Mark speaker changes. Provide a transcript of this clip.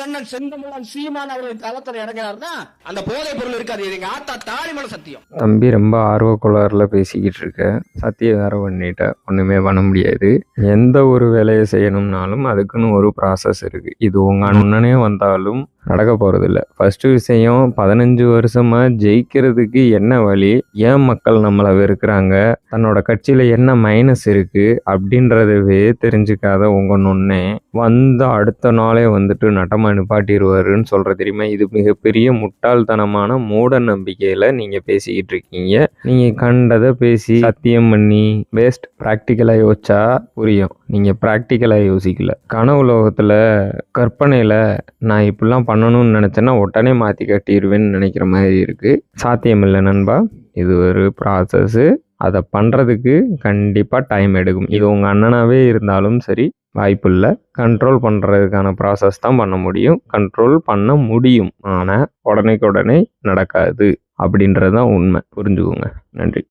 Speaker 1: அண்ணன் செந்தமிழன் சீமான் அவர்கள் களத்தில் இறங்கினார்னா அந்த போதைப் பொருள் இருக்காது. எங்க ஆத்தா தாலிமலை சத்தியம்.
Speaker 2: தம்பி ரொம்ப ஆர்வக்கோளாறுல பேசிக்கிட்டு இருக்க. சத்தியம் வேற பண்ணிட்ட, ஒண்ணுமே பண்ண முடியாது. எந்த ஒரு வேலையை செய்யணும்னாலும் அதுக்குன்னு ஒரு ப்ராசஸ் இருக்கு. இது உங்க அண்ணனே வந்தாலும் நடக்க போறதில்ல. ஃபர்ஸ்ட் விஷயம், 15 வருஷமா ஜெயிக்கிறதுக்கு என்ன வழி, ஏன் மக்கள் நம்மளை வெறுக்கிறாங்க, தன்னோட கட்சியில என்ன மைனஸ் இருக்கு அப்படின்றதவே தெரிஞ்சுக்காத உங்க நொண்ணே வந்த அடுத்த நாளே வந்துட்டு நட்டமா நிப்பாட்டிடுவாருன்னு சொல்ற தெரியுமா? இது மிகப்பெரிய முட்டாள்தனமான மூட நம்பிக்கையில நீங்க பேசிக்கிட்டு இருக்கீங்க. நீங்க கண்டதை பேசி சத்தியம் பண்ணி பெஸ்ட் ப்ராக்டிக்கலா யோசிச்சா புரியும். நீங்க ப்ராக்டிக்கலா யோசிக்கல. கனவு உலகத்துல கற்பனையில நான் இப்படிலாம் பண்ணணும்னு நினைச்சேன்னா உடனே மாத்தி கட்டிடுவேன்னு நினைக்கிற மாதிரி இருக்கு. சாத்தியம் இல்லை நண்பா. இது ஒரு ப்ராசஸ்ஸு. அதை பண்ணுறதுக்கு கண்டிப்பாக டைம் எடுக்கும். இது உங்கள் அண்ணனாவே இருந்தாலும் சரி, வாய்ப்பு இல்லை. கண்ட்ரோல் பண்ணுறதுக்கான ப்ராசஸ் தான் பண்ண முடியும். கண்ட்ரோல் பண்ண முடியும், ஆனால் உடனே நடக்காது அப்படின்றது தான் உண்மை. புரிஞ்சுக்கோங்க. நன்றி.